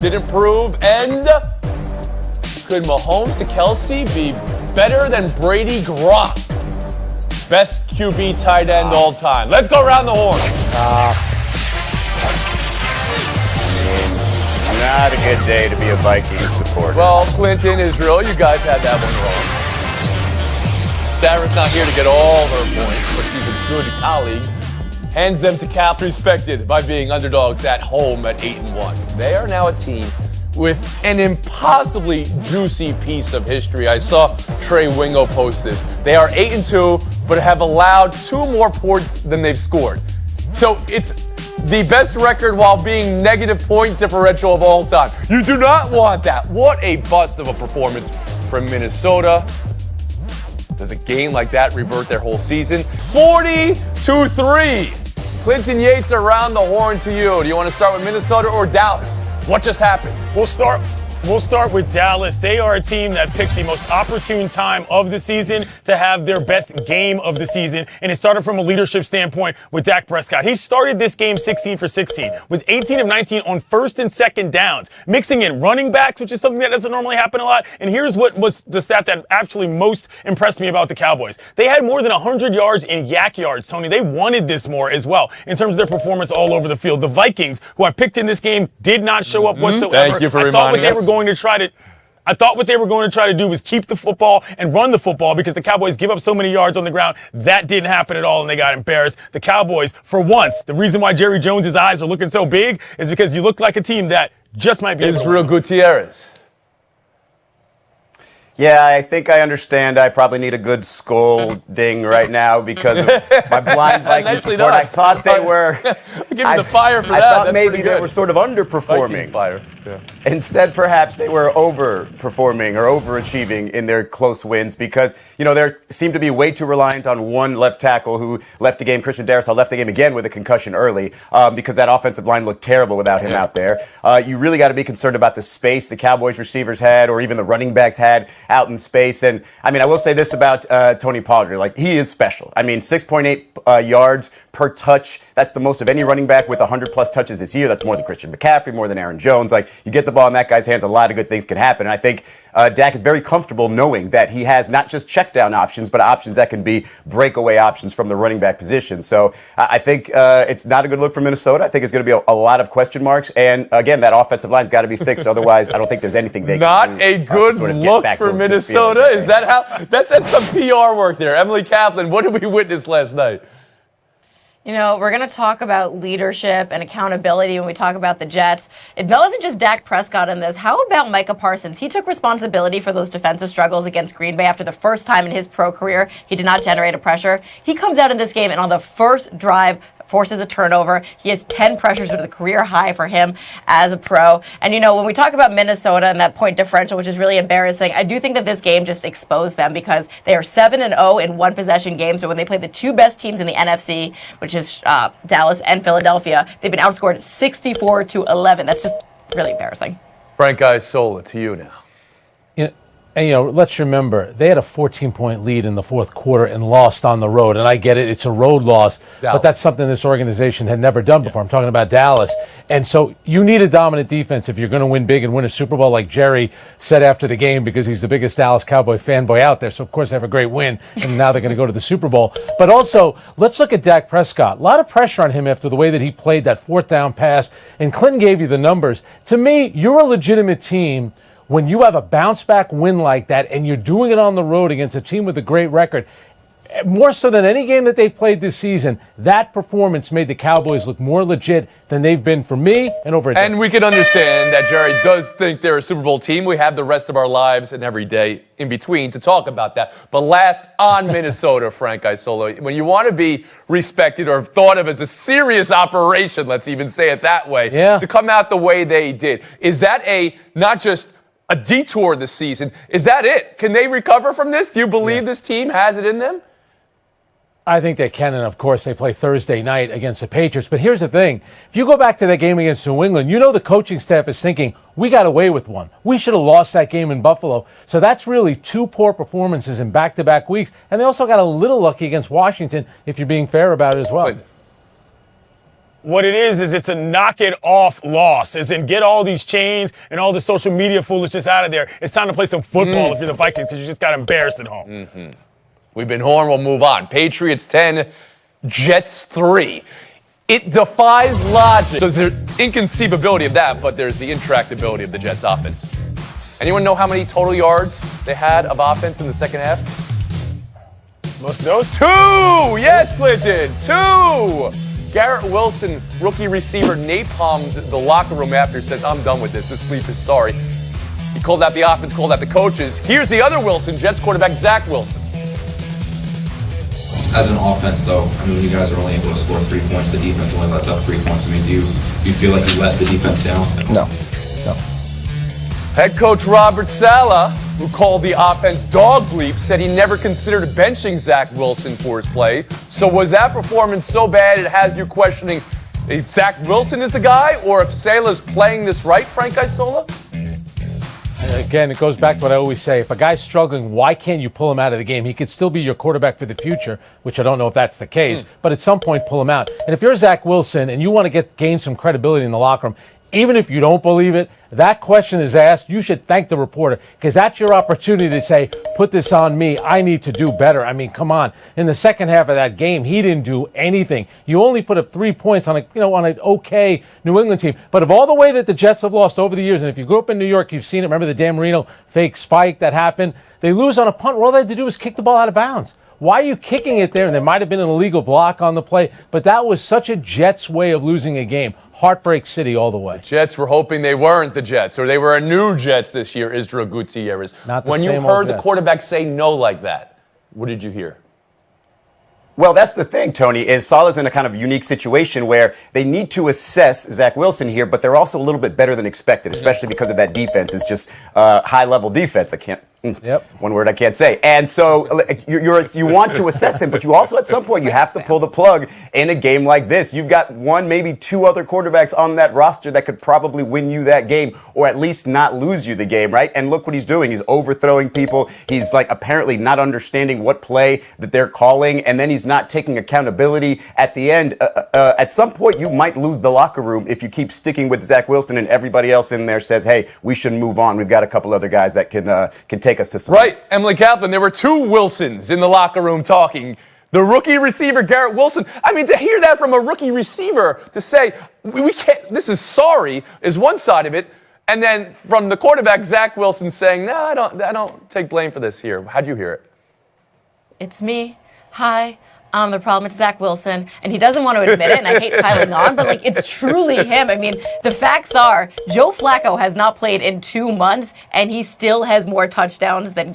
did improve, and could Mahomes to Kelsey be better than Brady Gronk? Best QB tight end all time. Let's go around the horn. Not a good day to be a Vikings supporter. Well, Clinton, Israel, you guys had that one wrong. Sarah's not here to get all her points, but she's a good colleague. Hands them to Cap, respected by being underdogs at home at 8-1. They are now a team with an impossibly juicy piece of history. I saw Trey Wingo post this. They are 8-2, but have allowed 2 more points than they've scored. So it's the best record while being negative point differential of all time. You do not want that. What a bust of a performance from Minnesota. Does a game like that revert their whole season? 40-3. Clinton Yates, around the horn to you. Do you want to start with Minnesota or Dallas? What just happened? We'll start with Dallas. They are a team that picked the most opportune time of the season to have their best game of the season, and it started from a leadership standpoint with Dak Prescott. He started this game 16 for 16, was 18 of 19 on first and second downs, mixing in running backs, which is something that doesn't normally happen a lot. And here's what was the stat that actually most impressed me about the Cowboys. They had more than 100 yards in yak yards, Tony. They wanted this more as well in terms of their performance all over the field. The Vikings, who I picked in this game, did not show up whatsoever. Thank you for reminding us. I thought what they were going to try to do was keep the football and run the football because the Cowboys give up so many yards on the ground. That didn't happen at all, and they got embarrassed. The Cowboys, for once, the reason why Jerry Jones' eyes are looking so big is because you look like a team that just might be Israel Gutierrez. Yeah, I think I understand. I probably need a good scolding right now because of my blind Viking support. I thought they were. Give them the fire for I that. thought That's maybe they were sort of underperforming. Viking fire. Yeah. Instead, perhaps they were overperforming or overachieving in their close wins because, they seemed to be way too reliant on one left tackle who left the game. Christian Darrisaw left the game again with a concussion early because that offensive line looked terrible without him out there. You really got to be concerned about the space the Cowboys receivers had or even the running backs had out in space. And, I will say this about Tony Pollard. He is special. 6.8 yards per touch. That's the most of any running back with 100-plus touches this year. That's more than Christian McCaffrey, more than Aaron Jones. You get the ball in that guy's hands, a lot of good things can happen. And I think Dak is very comfortable knowing that he has not just check down options, but options that can be breakaway options from the running back position. So I think it's not a good look for Minnesota. I think it's going to be a lot of question marks. And again, that offensive line's got to be fixed. Otherwise, I don't think there's anything they can do. Not a good look for Minnesota. Is that how? That's some PR work there. Emily Kaplan, what did we witness last night? We're going to talk about leadership and accountability when we talk about the Jets. It wasn't just Dak Prescott in this. How about Micah Parsons? He took responsibility for those defensive struggles against Green Bay after the first time in his pro career he did not generate a pressure. He comes out in this game and on the first drive forces a turnover. He has 10 pressures, which is a career high for him as a pro. And, when we talk about Minnesota and that point differential, which is really embarrassing, I do think that this game just exposed them because they are 7-0 in one-possession games. So when they play the 2 best teams in the NFC, which is Dallas and Philadelphia, they've been outscored 64-11. That's just really embarrassing. Frank Isola, to you now. And, let's remember, they had a 14-point lead in the fourth quarter and lost on the road. And I get it, it's a road loss, but that's something this organization had never done before. I'm talking about Dallas. And so you need a dominant defense if you're going to win big and win a Super Bowl, like Jerry said after the game, because he's the biggest Dallas Cowboy fanboy out there. So, of course, they have a great win, and now they're going to go to the Super Bowl. But also, let's look at Dak Prescott. A lot of pressure on him after the way that he played that fourth down pass. And Clinton gave you the numbers. To me, you're a legitimate team when you have a bounce-back win like that and you're doing it on the road against a team with a great record. More so than any game that they've played this season, that performance made the Cowboys look more legit than they've been for me and over a decade. And we can understand that Jerry does think they're a Super Bowl team. We have the rest of our lives and every day in between to talk about that. But last on Minnesota, Frank Isola, when you want to be respected or thought of as a serious operation, let's even say it that way, to come out the way they did, is that not just a detour this season? Is that it? Can they recover from this? Do you believe this team has it in them? I think they can, and of course they play Thursday night against the Patriots. But here's the thing. If you go back to that game against New England, the coaching staff is thinking, we got away with one. We should have lost that game in Buffalo. So that's really 2 poor performances in back-to-back weeks. And they also got a little lucky against Washington, if you're being fair about it as well. What it is it's a knock it off loss, as in get all these chains and all the social media foolishness out of there. It's time to play some football if you're the Vikings, because you just got embarrassed at home. Mm-hmm. We've been Horn, we'll move on. Patriots 10, Jets 3. It defies logic. So there's inconceivability of that, but there's the intractability of the Jets offense. Anyone know how many total yards they had of offense in the second half? Most of those? 2! Yes, Clinton, 2! Garrett Wilson, rookie receiver, napalmed the locker room after, says, I'm done with this. This sleep is sorry. He called out the offense, called out the coaches. Here's the other Wilson, Jets quarterback Zach Wilson. As an offense, though, I mean, when you guys are only able to score 3 points, the defense only lets up 3 points. I mean, do you feel like you let the defense down? No. Head coach Robert Saleh, who called the offense dog bleep, said he never considered benching Zach Wilson for his play. So was that performance so bad it has you questioning if Zach Wilson is the guy or if Saleh's playing this right, Frank Isola? Again, it goes back to what I always say. If a guy's struggling, why can't you pull him out of the game? He could still be your quarterback for the future, which I don't know if that's the case, but at some point pull him out. And if you're Zach Wilson and you want to gain some credibility in the locker room, even if you don't believe it, that question is asked, you should thank the reporter, because that's your opportunity to say, put this on me, I need to do better. I mean, come on. In the second half of that game, he didn't do anything. You only put up 3 points on an okay New England team. But of all the way that the Jets have lost over the years, and if you grew up in New York, you've seen it. Remember the Dan Marino fake spike that happened? They lose on a punt where all they had to do was kick the ball out of bounds. Why are you kicking it there? And there might have been an illegal block on the play, but that was such a Jets way of losing a game. Heartbreak City all the way. The Jets were hoping they weren't the Jets, or they were a new Jets this year, Israel Gutierrez. Not the when you same heard old the Jets. quarterback say no like that, what did you hear? Well, that's the thing, Tony, is Saleh's in a kind of unique situation where they need to assess Zach Wilson here, but they're also a little bit better than expected, especially because of that defense. It's just high-level defense. One word I can't say. And so you want to assess him, but you also at some point you have to pull the plug in a game like this. You've got one, maybe two other quarterbacks on that roster that could probably win you that game or at least not lose you the game, right? And look what he's doing. He's overthrowing people. He's apparently not understanding what play that they're calling, and then he's not taking accountability at the end. At some point you might lose the locker room if you keep sticking with Zach Wilson and everybody else in there says, hey, we should move on. We've got a couple other guys that can take us to some Right, Emily Kaplan, there were two Wilsons in the locker room talking. The rookie receiver, Garrett Wilson. I mean, to hear that from a rookie receiver, to say, we can't, this is sorry, is one side of it. And then from the quarterback, Zach Wilson saying, no, I don't take blame for this here. How'd you hear it? It's me. Hi. The problem is Zach Wilson, and he doesn't want to admit it, and I hate piling on, but it's truly him. I mean, the facts are Joe Flacco has not played in 2 months, and he still has more touchdowns than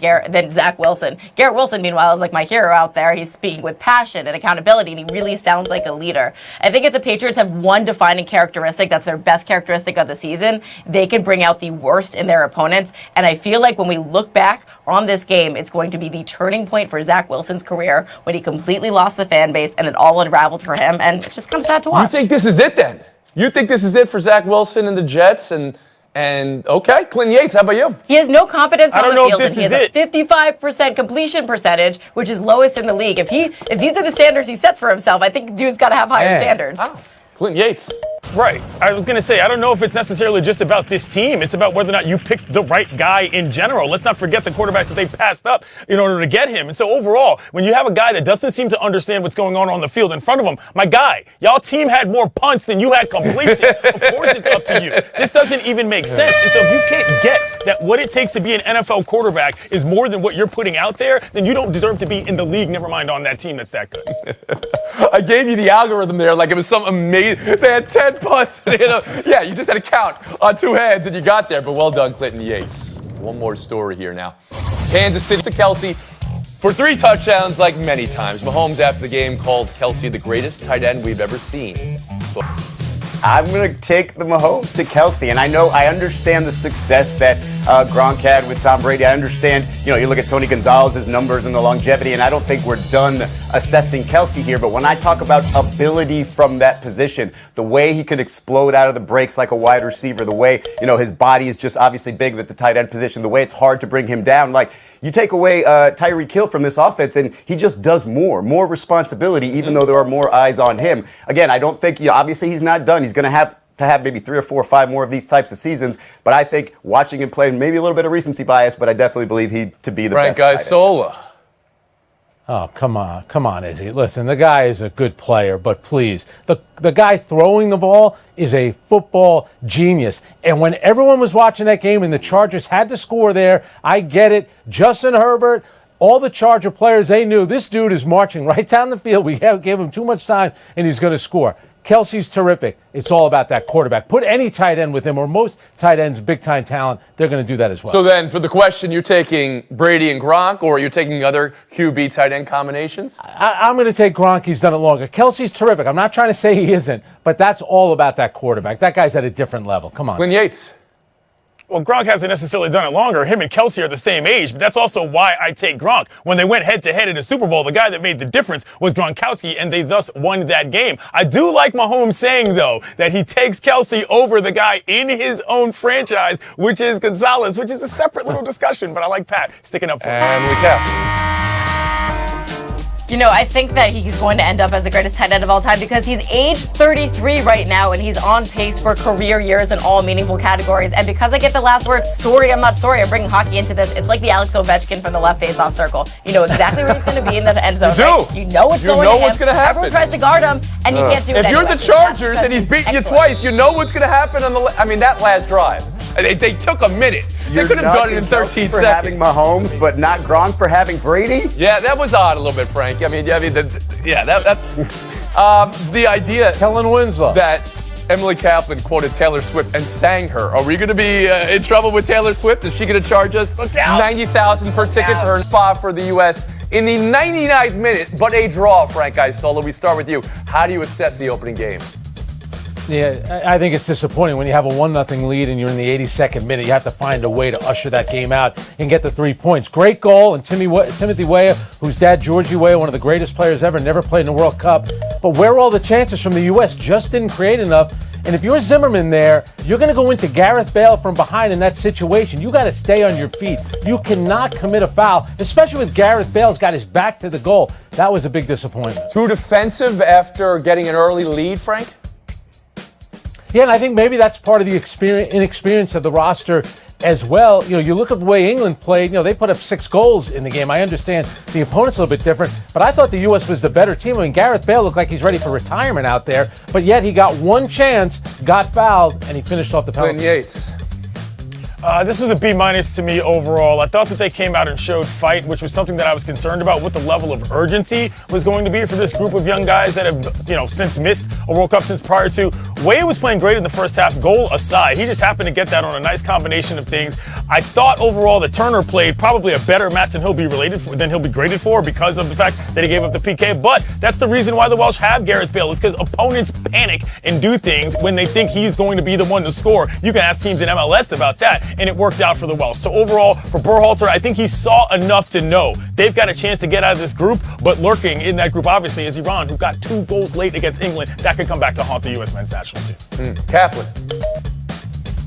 Zach Wilson. Garrett Wilson, meanwhile, is like my hero out there. He's speaking with passion and accountability, and he really sounds like a leader. I think if the Patriots have one defining characteristic that's their best characteristic of the season, they can bring out the worst in their opponents, and I feel like when we look back on this game, it's going to be the turning point for Zach Wilson's career when he completely lost the fan base and it all unraveled for him, and it's just kind of sad to watch. You think this is it then? You think this is it for Zach Wilson and the Jets? And okay, Clinton Yates, how about you? He has no competence on the field. I don't know if this is it. He has a 55% completion percentage, which is lowest in the league. If these are the standards he sets for himself, I think dude's got to have higher standards. Oh. Clinton Yates. Right. I was going to say, I don't know if it's necessarily just about this team. It's about whether or not you picked the right guy in general. Let's not forget the quarterbacks that they passed up in order to get him. And so overall, when you have a guy that doesn't seem to understand what's going on the field in front of him, my guy, y'all team had more punts than you had completion. Of course it's up to you. This doesn't even make sense. And so if you can't get that what it takes to be an NFL quarterback is more than what you're putting out there, then you don't deserve to be in the league, never mind on that team that's that good. I gave you the algorithm there like it was some amazing. They had 10 punts. Yeah, you just had to count on two hands and you got there. But well done, Clinton Yates. One more story here now. Kansas City to Kelsey for 3 touchdowns like many times. Mahomes after the game called Kelsey the greatest tight end we've ever seen. I'm going to take the Mahomes to Kelsey. And I understand the success that Gronk had with Tom Brady. I understand, you look at Tony Gonzalez's numbers and the longevity, and I don't think we're done assessing Kelsey here. But when I talk about ability from that position, the way he can explode out of the breaks like a wide receiver, the way, his body is just obviously big at the tight end position, the way it's hard to bring him down. Like, you take away Tyreek Hill from this offense, and he just does more responsibility, even though there are more eyes on him. Again, I don't think, obviously he's not done. He's going to have maybe 3 or 4 or 5 more of these types of seasons. But I think watching him play, maybe a little bit of recency bias, but I definitely believe he to be the best. Frank Isola. Oh, come on, Izzy. Listen, the guy is a good player, but please, the guy throwing the ball is a football genius. And when everyone was watching that game and the Chargers had to score there, I get it. Justin Herbert, all the Charger players, they knew this dude is marching right down the field. We gave him too much time, and he's going to score. Kelsey's terrific. It's all about that quarterback. Put any tight end with him, or most tight ends, big-time talent, they're going to do that as well. So then, for the question, you're taking Brady and Gronk, or you're taking other QB tight end combinations? I'm going to take Gronk. He's done it longer. Kelsey's terrific. I'm not trying to say he isn't, but that's all about that quarterback. That guy's at a different level. Come on. Glenn Yates. Well, Gronk hasn't necessarily done it longer. Him and Kelsey are the same age, but that's also why I take Gronk. When they went head-to-head in the Super Bowl, the guy that made the difference was Gronkowski, and they thus won that game. I do like Mahomes saying, though, that he takes Kelsey over the guy in his own franchise, which is Gonzalez, which is a separate little discussion, but I like Pat sticking up for him. And we cap. I think that he's going to end up as the greatest tight end of all time because he's age 33 right now and he's on pace for career years in all meaningful categories. And because I get the last word, sorry, I'm not sorry, I'm bringing hockey into this. It's like the Alex Ovechkin from the left face-off circle. You know exactly where he's going to be in the end zone. You do. Right? You know what's going to happen. Everyone tries to guard him, and you can't do it If anyway. you're the Chargers and he's beaten you twice, you know what's going to happen on that last drive. They took a minute. They could have done it in 13 for seconds. having Mahomes, but not Gronk for having Brady? Yeah, that was odd a little bit, Frank. That's the idea. Kellen Winslow. That Emily Kaplan quoted Taylor Swift and sang her. Are we going to be in trouble with Taylor Swift? Is she going to charge us $90,000 per ticket for her spot for the U.S. in the 99th minute? But a draw, Frank Isola. We start with you. How do you assess the opening game? Yeah, I think it's disappointing when you have a 1-0 lead and you're in the 82nd minute. You have to find a way to usher that game out and get the 3 points. Great goal, and Timothy Weah, whose dad, Georgie Weah, one of the greatest players ever, never played in the World Cup. But where are all the chances from the U.S.? Just didn't create enough. And if you're Zimmerman there, you're going to go into Gareth Bale from behind in that situation. You got to stay on your feet. You cannot commit a foul, especially with Gareth Bale's got his back to the goal. That was a big disappointment. Too defensive after getting an early lead, Frank? Yeah, and I think maybe that's part of the inexperience of the roster as well. You look at the way England played, they put up 6 goals in the game. I understand the opponent's a little bit different, but I thought the U.S. was the better team. I mean, Gareth Bale looked like he's ready for retirement out there, but yet he got one chance, got fouled, and he finished off the penalty. Glenn Yates. This was a B- to me overall. I thought that they came out and showed fight, which was something that I was concerned about, what the level of urgency was going to be for this group of young guys that have, since missed a World Cup since prior to. Weah was playing great in the first half, goal aside. He just happened to get that on a nice combination of things. I thought overall that Turner played probably a better match than he'll be graded for because of the fact that he gave up the PK. But that's the reason why the Welsh have Gareth Bale, is because opponents panic and do things when they think he's going to be the one to score. You can ask teams in MLS about that, and it worked out for the Welsh. So overall, for Berhalter, I think he saw enough to know they've got a chance to get out of this group, but lurking in that group, obviously, is Iran, who got 2 goals late against England. That could come back to haunt the U.S. men's national team. Kaplan.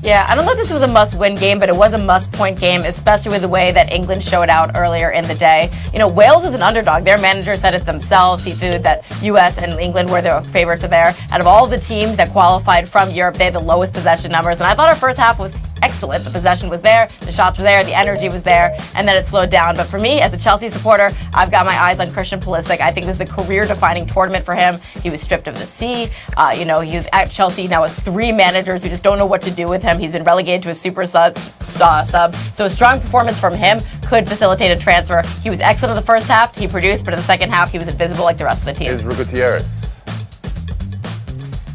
Yeah, I don't know if this was a must-win game, but it was a must-point game, especially with the way that England showed out earlier in the day. Wales was an underdog. Their manager said it themselves, Seafood, that U.S. and England were the favorites of there. Out of all the teams that qualified from Europe, they had the lowest possession numbers, and I thought our first half was excellent. The possession was there, the shots were there, the energy was there, and then it slowed down. But for me, as a Chelsea supporter, I've got my eyes on Christian Pulisic. I think this is a career-defining tournament for him. He was stripped of the C. He's at Chelsea now with 3 managers who just don't know what to do with him. He's been relegated to a super sub. So a strong performance from him could facilitate a transfer. He was excellent in the first half. He produced, but in the second half, he was invisible like the rest of the team. Israel Gutierrez.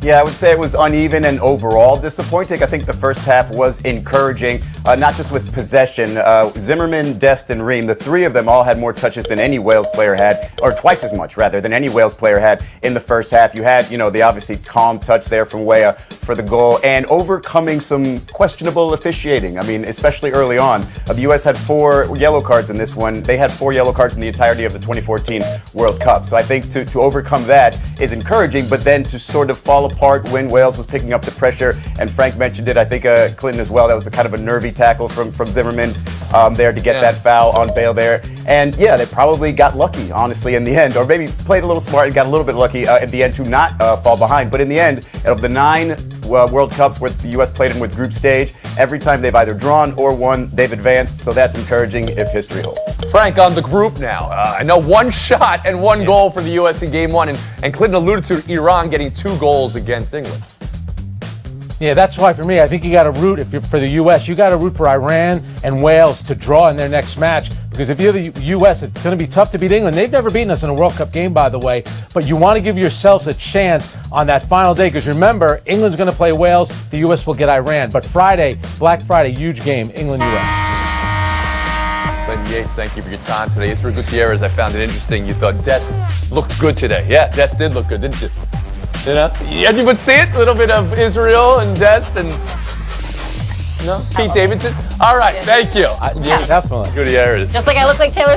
Yeah, I would say it was uneven and overall disappointing. I think the first half was encouraging, not just with possession. Zimmerman, Dest, and Ream, the three of them all had more touches than any Wales player had, or twice as much, rather, than any Wales player had in the first half. You had, the obviously calm touch there from Weah for the goal, and overcoming some questionable officiating. I mean, especially early on. The U.S. had 4 yellow cards in this one. They had 4 yellow cards in the entirety of the 2014 World Cup. So I think to overcome that is encouraging, but then to sort of fall apart when Wales was picking up the pressure, and Frank mentioned it, I think Clinton as well, that was a kind of a nervy tackle from Zimmerman there to get that foul on Bale there. And yeah, they probably got lucky, honestly, in the end, or maybe played a little smart and got a little bit lucky at the end to not fall behind. But in the end, of the 9 World Cups where the U.S. played in with group stage, every time they've either drawn or won, they've advanced. So that's encouraging if history holds. Frank, on the group now. I know 1 shot and 1 goal for the U.S. in Game 1, and Clinton alluded to Iran getting 2 goals against England. Yeah, that's why for me, I think you got to root, if you're for the U.S., you got to root for Iran and Wales to draw in their next match. Because if you're the U.S., it's going to be tough to beat England. They've never beaten us in a World Cup game, by the way. But you want to give yourselves a chance on that final day. Because remember, England's going to play Wales. The U.S. will get Iran. But Friday, Black Friday, huge game, England-U.S. Clinton Yates, thank you for your time today. Israel Gutierrez, I found it interesting. You thought Dest looked good today. Yeah, Dest did look good, didn't you? Everyone see it? A little bit of Israel and Dest and Pete Davidson. All right, thank you. Yeah, definitely. Gutierrez. Just like I look like Taylor